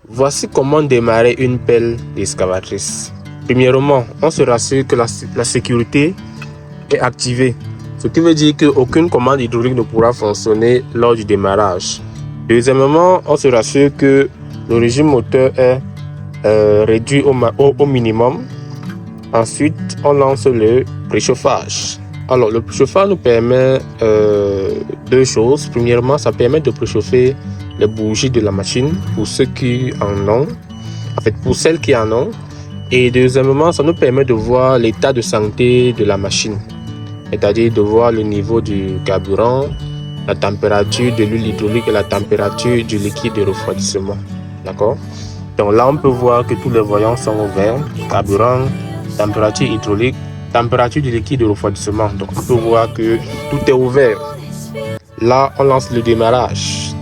Voici comment démarrer une pelle excavatrice. Premièrement, on se rassure que la sécurité est activée, ce qui veut dire qu'aucune commande hydraulique ne pourra fonctionner lors du démarrage. Deuxièmement, on se rassure que le régime moteur est réduit au minimum. Ensuite, on lance le préchauffage. Alors, le préchauffage nous permet deux choses. Premièrement, ça permet de préchauffer les bougies de la machine pour ceux qui en ont, en fait pour celles qui en ont. Et deuxièmement, ça nous permet de voir l'état de santé de la machine, c'est-à-dire de voir le niveau du carburant, la température de l'huile hydraulique et la température du liquide de refroidissement. D'accord? Donc là, on peut voir que tous les voyants sont ouverts, carburant, température hydraulique, température du liquide de refroidissement. Donc on peut voir que tout est ouvert. Là, on lance le démarrage.